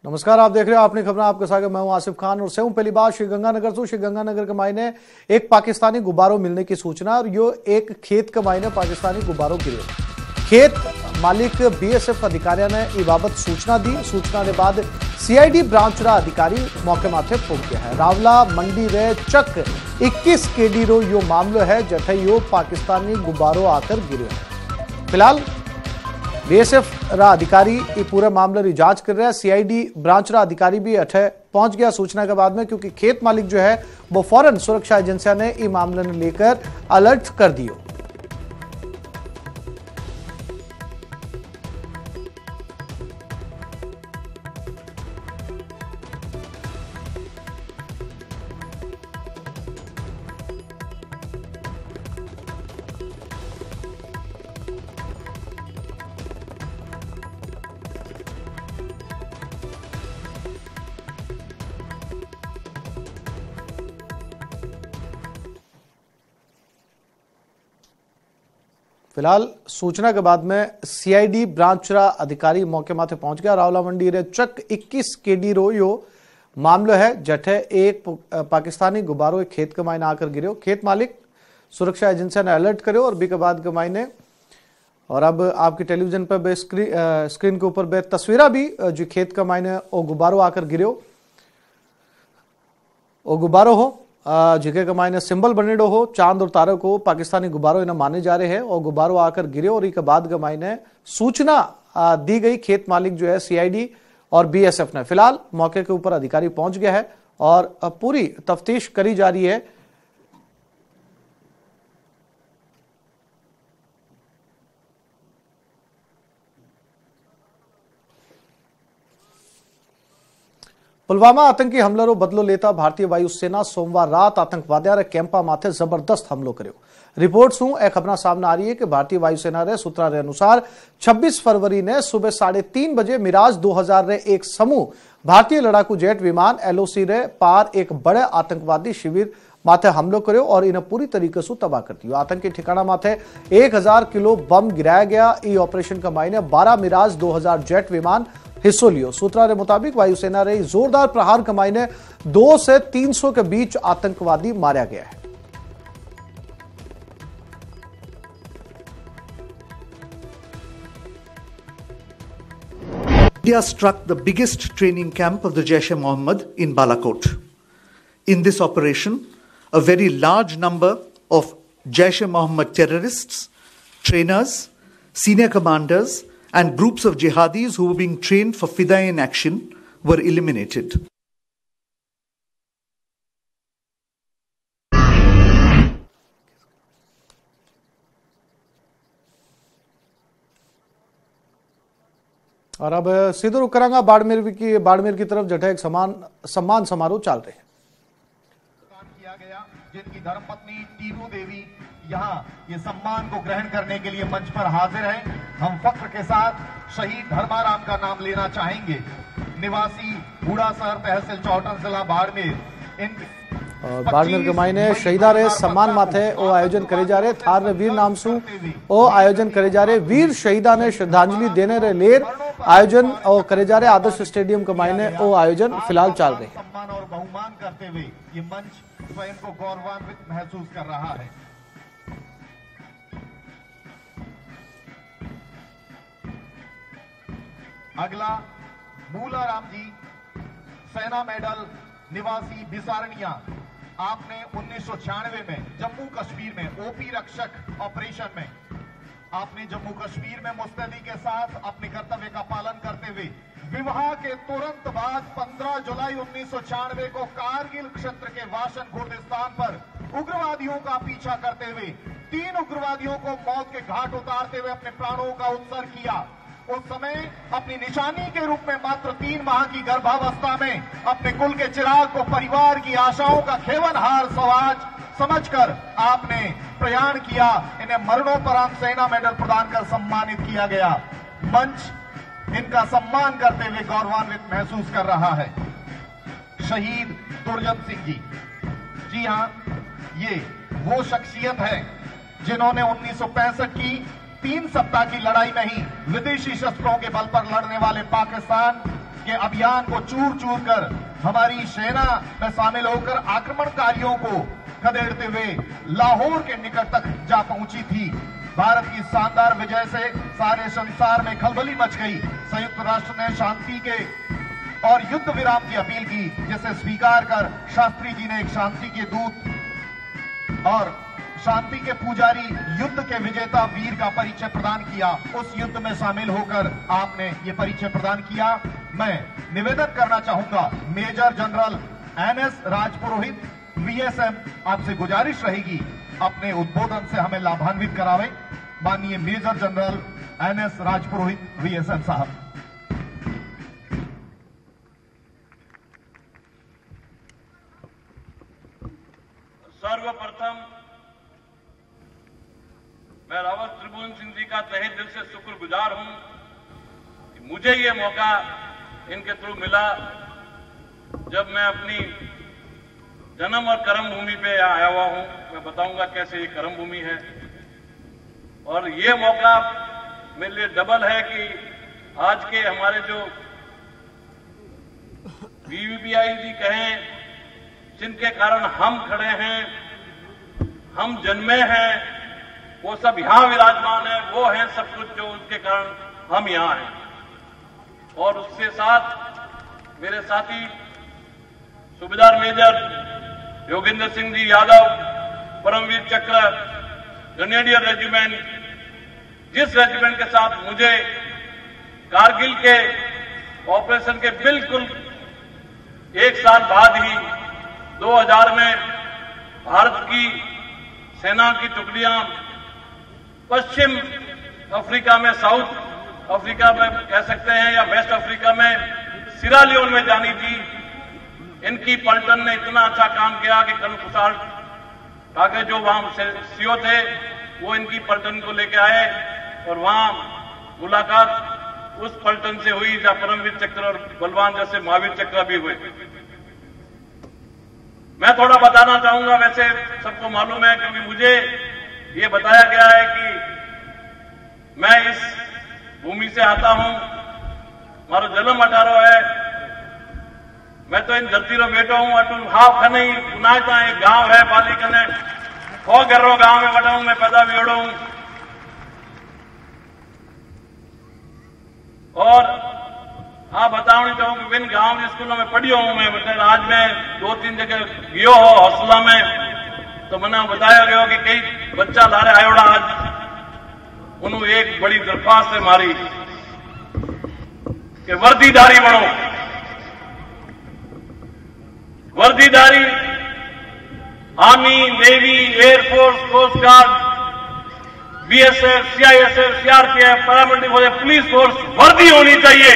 नमस्कार, आप देख रहे हो अपनी खबर। आपके साथ मैं हूं आसिफ खान और से हूं पहली बात श्रीगंगानगर से। श्रीगंगानगर के मायने एक पाकिस्तानी गुब्बारों मिलने की सूचना और यो एक खेत के मायने पाकिस्तानी गुब्बारों गिरे। खेत मालिक बीएसएफ अधिकारियों ने ई बाबत सूचना दी। सूचना के बाद सीआईडी ब्रांचरा अधिकारी मौके माथे पहुंच गया है। रावला मंडी रे चक 21 केडी रो यो मामलो है जठे यो पाकिस्तानी गुब्बारों आकर गिरे। फिलहाल बीएसएफ रा अधिकारी ये पूरे मामले की जांच कर रहे हैं। सीआईडी ब्रांच रा अधिकारी भी अठे पहुंच गया सूचना के बाद में, क्योंकि खेत मालिक जो है वो फौरन सुरक्षा एजेंसियों ने ये मामले ने लेकर अलर्ट कर दियो। फिलहाल सूचना के बाद में सीआईडी ब्रांचरा अधिकारी मौके माथे पहुंच गया। रावला मंडी रे चक 21 केडी रो यो मामलो है जठे एक पाकिस्तानी गुब्बारों एक खेत के मायने आकर गिरे। खेत मालिक सुरक्षा एजेंसियों ने अलर्ट करो और बी के बाद के मायने और अब आपकी टेलीविजन पर स्क्रीन के ऊपर बे तस्वीरा भी जो खेत के मायने ओ गुब्बारों आकर गिरे। ओ गुब्बारों हो जिके के मायने सिंबल बनेडो हो चांद और तारे को पाकिस्तानी गुब्बारों इन्हें माने जा रहे हैं और गुब्बारों आकर गिरे। और इसके बाद के मायने सूचना दी गई खेत मालिक जो है सीआईडी और बीएसएफ ने। फिलहाल मौके के ऊपर अधिकारी पहुंच गया है और पूरी तफ्तीश करी जा रही है। पुलवामा आतंकी हमलों बदलो लेता भारतीय वायुसेना सोमवार रात आतंकवादियों रे कैंपा माथे जबरदस्त हमलो कर्यो। रिपोर्ट सु एक खबर सामने आ रही है कि भारतीय वायुसेना रे सूत्रा रे अनुसार 26 फरवरी ने सुबह 3:30 बजे मिराज 2000 रे एक समूह भारतीय लड़ाकू जेट विमान एलओसी रे पार एक बड़े आतंकवादी शिविर माथे हमलो कर्यो और इन्हें पूरी तरीके से तबाह कर दियो। आतंकी ठिकाना माथे 1000 किलो बम गिराया गया। ई ऑपरेशन का मायने 12 मिराज 2000 जेट विमान हिस्सों लियो। सूत्रा के मुताबिक वायुसेना रे जोरदार प्रहार के मायने 200 से 300 के बीच आतंकवादी मारा गया है। India struck the biggest training camp of the Jaish-e-Mohammed in Balakot. In this operation, a very large number of Jaish-e-Mohammed terrorists, trainers, senior commanders, and groups of jihadis who were being trained for Fidaiin action were eliminated. और अब सीधे रुक करांगा बाड़मेर की तरफ जठे एक सम्मान समारोह चल रहे हैं। किया गया जिनकी धर्मपत्नी टीनू देवी यहाँ ये सम्मान को ग्रहण करने के लिए मंच पर हाजिर है। हम फख्र के साथ शहीद धर्माराम का नाम लेना चाहेंगे, निवासी बूढ़ासर तहसील चौटन जिला बाड़मेर। बाड़मेर के मायने शहीदा रे सम्मान माथे ओ आयोजन करे जा रहे। थार रे वीर नामसू ओ आयोजन करे जा रहे। वीर शहीदा ने श्रद्धांजलि देने रे लेर आयोजन ओ करे जा रहे। आदर्श स्टेडियम के मायने ओ आयोजन फिलहाल चल रहे। सम्मान और बहुमान करते हुए ये मंच स्वयं को गौरवान्वित महसूस कर रहा है। अगला मूलाराम जी, सेना मेडल, निवासी बिसारनिया। आपने 1996 में जम्मू कश्मीर में ओपी रक्षक ऑपरेशन में आपने जम्मू कश्मीर में मुस्तैदी के साथ अपने कर्तव्य का पालन करते हुए विवाह के तुरंत बाद 15 जुलाई 1996 को कारगिल क्षेत्र के वाशन खुर्दिस्तान पर उग्रवादियों का पीछा करते हुए 3 उग्रवादियों को मौत के घाट उतारते हुए अपने प्राणों का उत्सर्ग किया। उस समय अपनी निशानी के रूप में मात्र 3 माह की गर्भावस्था में अपने कुल के चिराग को परिवार की आशाओं का खेवनहार समझकर आपने प्रयाण किया। इन्हें मरणोपरांत सेना मेडल प्रदान कर सम्मानित किया गया। मंच इनका सम्मान करते हुए गौरवान्वित महसूस कर रहा है। शहीद दुर्जन सिंह जी हां, ये वो शख्सियत है जिन्होंने 1965 की 3 सप्ताह की लड़ाई में ही विदेशी शस्त्रों के बल पर लड़ने वाले पाकिस्तान के अभियान को चूर चूर कर हमारी सेना में शामिल होकर आक्रमणकारियों को खदेड़ते हुए लाहौर के निकट तक जा पहुंची थी। भारत की शानदार विजय से सारे संसार में खलबली मच गई। संयुक्त राष्ट्र ने शांति के और युद्ध विराम की अपील की, जिसे स्वीकार कर शास्त्री जी ने एक शांति के दूत और शांति के पुजारी, युद्ध के विजेता वीर का परिचय प्रदान किया। उस युद्ध में शामिल होकर आपने ये परिचय प्रदान किया। मैं निवेदन करना चाहूंगा, मेजर जनरल एनएस राजपुरोहित वीएसएम, आपसे गुजारिश रहेगी अपने उद्बोधन से हमें लाभान्वित करावे। माननीय मेजर जनरल एनएस राजपुरोहित वीएसएम साहब। सर्वप्रथम मैं रावत त्रिभुवन सिंह जी का तहे दिल से शुक्रगुजार हूं कि मुझे ये मौका इनके थ्रू मिला, जब मैं अपनी जन्म और कर्म भूमि पे आया हुआ हूं। मैं बताऊंगा कैसे ये कर्म भूमि है, और ये मौका मेरे लिए डबल है कि आज के हमारे जो वीवीपीआई जी कहें, जिनके कारण हम खड़े हैं, हम जन्मे हैं, वो सब यहां विराजमान है, वो हैं सब कुछ जो उनके कारण हम यहां हैं। और उसके साथ मेरे साथी सूबेदार मेजर योगेंद्र सिंह जी यादव, परमवीर चक्र, ग्रेनेडियर रेजिमेंट, जिस रेजिमेंट के साथ मुझे कारगिल के ऑपरेशन के बिल्कुल एक साल बाद ही 2000 में भारत की सेना की टुकड़ियां पश्चिम अफ्रीका में, साउथ अफ्रीका में कह सकते हैं, या वेस्ट अफ्रीका में सिरा लियोन में जानी थी। इनकी पलटन ने इतना अच्छा काम किया कि कर्नल कुशाल ठाकरे जो वहां सीओ थे, वो इनकी पलटन को लेके आए और वहां मुलाकात उस पलटन से हुई जहां परमवीर चक्र और बलवान जैसे महावीर चक्र भी हुए। मैं थोड़ा बताना चाहूंगा, वैसे सबको मालूम है क्योंकि मुझे ये बताया गया है कि मैं इस भूमि से आता हूं, मारो जन्म 18 है। मैं तो इन धरती रो बेटो हूं। अटू हाफ खनई पुनाता एक गांव है बाली कने हो गर्रो गांव में बड़ा हूं, मैं पैदा भी ओड़ो हूं। और हाँ बताना चाहूँ कि विन गांव स्कूलों में पढ़ियो हूं मैं। मतलब आज मैं 2-3 जगह गयो हो हौसला में, तो मैंने बताया गया कि कई बच्चा लारे आयोड़ा आज उन्होंने एक बड़ी दरख्वास्त से मारी कि वर्दीदारी बनो। वर्दीदारी army, navy, air force, coast guard, BSF, CISF, CRPF, paramilitary force, police force वर्दी होनी चाहिए।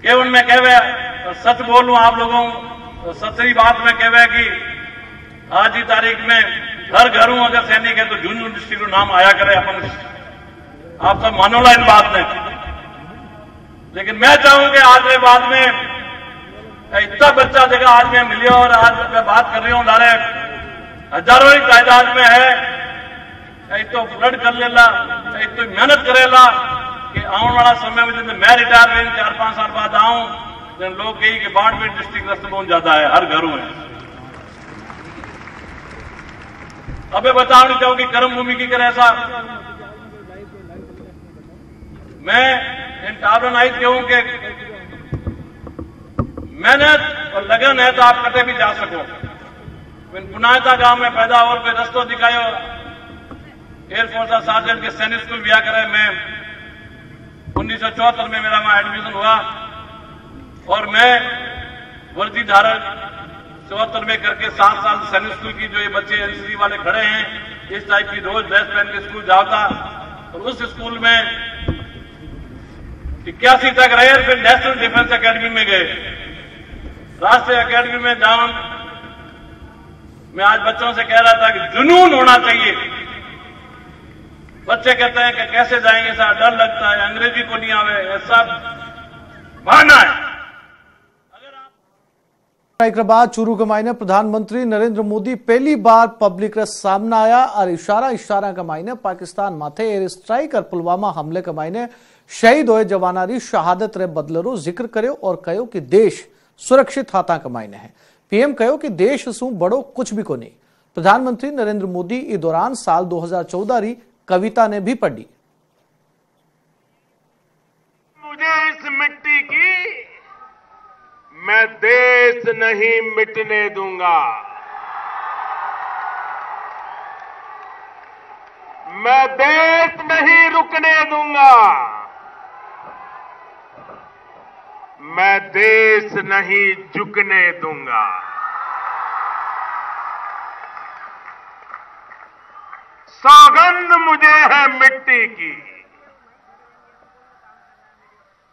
ये उनमें कहवे सच बोलूं आप लोगों, सच्ची बात में कहवे कि आज की तारीख में हर घरों अगर सैनिक है तो झुंझुनू डिस्ट्रिक्ट नाम आया करे। अपन आप सब मानोला इन बात में, लेकिन मैं चाहूं कि आज के बाद में इतना बच्चा जगह आज में मिलियो और आज मैं बात कर रही हूं, लारे हजारों ही तादाद में है। तो फ्लड कर लेला, तो मेहनत करेला कि आने वाला समय में जब मैं रिटायर हुई 4-5 साल बाद आऊं, तो लोग कही कि बाड़मेर डिस्ट्रिक्ट रस्त बहुत ज्यादा है, हर घरों में। अब मैं बताना चाहूं कि कर्म भूमि की तरह ऐसा मैं इन टावरन आई कहूं कि मेहनत और लगन है तो आप कटे भी जा सको। पुनाता गांव में पैदा और कोई रस्तो दिखायो, एयरफोर्स सार्जेंट के सैनिक स्कूल भी करे। मैं 1974 में मेरा वहां एडमिशन हुआ और मैं वर्दी धारण 74 में करके 7 साल सैनिक स्कूल की जो ये बच्चे एनसीसी वाले खड़े हैं, इस टाइप की रोज ड्रेस पहन के स्कूल जाता। और उस स्कूल में 81 तक रहे, फिर नेशनल डिफेंस एकेडमी में गए। राष्ट्रीय एकेडमी में जाऊं, मैं आज बच्चों से कह रहा था कि जुनून होना चाहिए। बच्चे कहते हैं कि कैसे जाएंगे, ऐसा डर लगता है, अंग्रेजी को नहीं आवे, ऐसा बहाना है। एक बाद चूरू के मायने प्रधानमंत्री नरेंद्र मोदी पहली बार पब्लिक रे सामने आया और इशारा के मायने पाकिस्तान माथे एयर स्ट्राइक और पुलवामा हमले के मायने शहीद हुए जवानारी शहादत रे बदलरो जिक्र कर्यो और कहो कि देश सुरक्षित हाथा के मायने है। पीएम कहो कि देश सु बड़ो कुछ भी को नहीं। प्रधानमंत्री नरेंद्र मोदी इस दौरान साल 2014 री कविता ने भी पढ़ी। मुझे इस मिट्टी की मैं देश नहीं मिटने दूंगा। मैं देश नहीं रुकने दूंगा। मैं देश नहीं झुकने दूंगा। सौगंध मुझे है मिट्टी की,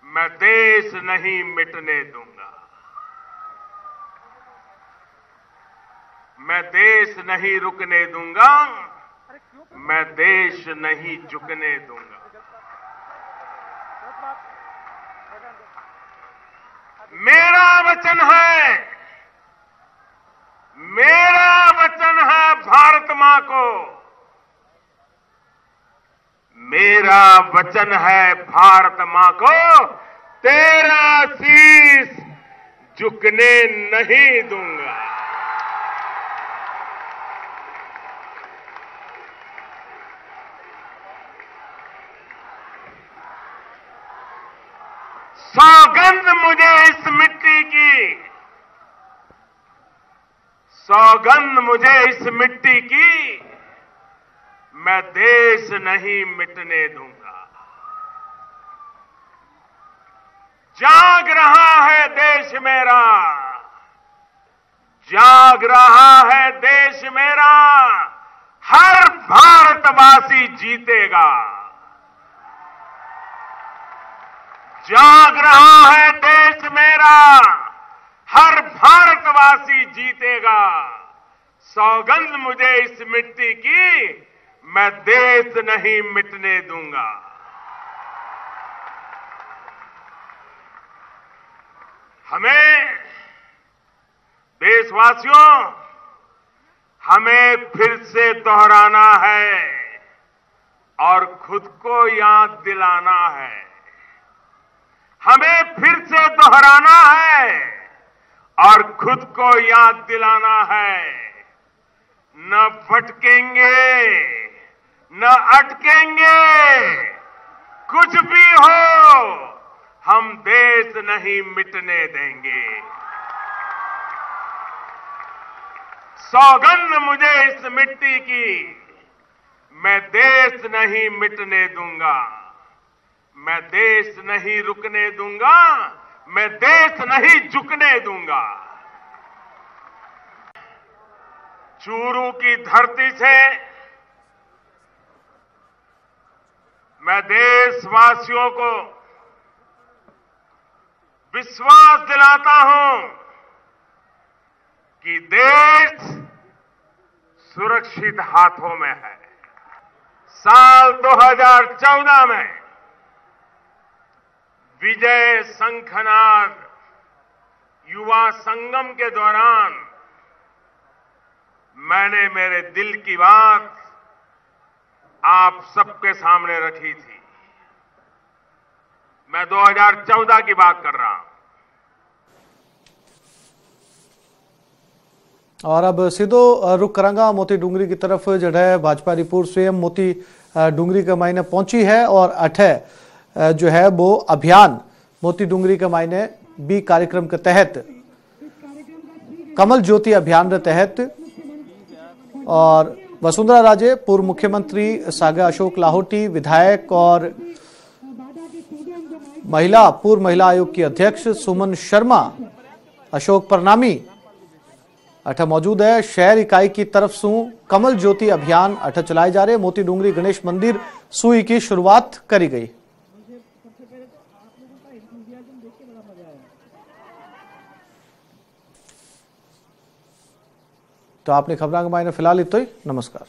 मैं देश नहीं मिटने दूंगा। मैं देश नहीं रुकने दूंगा। मैं देश नहीं झुकने दूंगा। मेरा वचन है भारत मां को। मेरा वचन है भारत मां को, तेरा शीश झुकने नहीं दूंगा। सौगंध मुझे इस मिट्टी की, सौगंध मुझे इस मिट्टी की, मैं देश नहीं मिटने दूंगा। जाग रहा है देश मेरा, जाग रहा है देश मेरा, हर भारतवासी जीतेगा। जाग रहा है देश मेरा, हर भारतवासी जीतेगा। सौगंध मुझे इस मिट्टी की, मैं देश नहीं मिटने दूंगा। हमें देशवासियों, हमें फिर से दोहराना है और खुद को याद दिलाना है। हमें फिर से दोहराना है और खुद को याद दिलाना है। न भटकेंगे, न अटकेंगे, कुछ भी हो हम देश नहीं मिटने देंगे। सौगंध मुझे इस मिट्टी की, मैं देश नहीं मिटने दूंगा। मैं देश नहीं रुकने दूंगा। मैं देश नहीं झुकने दूंगा। चूरू की धरती से मैं देशवासियों को विश्वास दिलाता हूं कि देश सुरक्षित हाथों में है। साल 2014 में विजय शंखनाद युवा संगम के दौरान मैंने मेरे दिल की बात आप सबके सामने रखी थी। मैं 2014 की बात कर रहा हूं। और अब सीधो रुख करांगा मोती डूंगरी की तरफ, जड़े भाजपा रिपोर्ट स्वयं मोती डूंगरी के मायने पहुंची है और अठे जो है वो अभियान मोती डूंगरी के मायने बी कार्यक्रम के तहत कमल ज्योति अभियान के तहत और वसुंधरा राजे, पूर्व मुख्यमंत्री सागे अशोक लाहोटी, विधायक और पूर्व महिला आयोग की अध्यक्ष सुमन शर्मा, अशोक परनामी अठ मौजूद है। शहर इकाई की तरफ से कमल ज्योति अभियान अठ चलाए जा रहे। मोती डूंगरी गणेश मंदिर सुई की शुरुआत करी गई। तो आपने खबरां के मायने फिलहाल इतो ही। नमस्कार।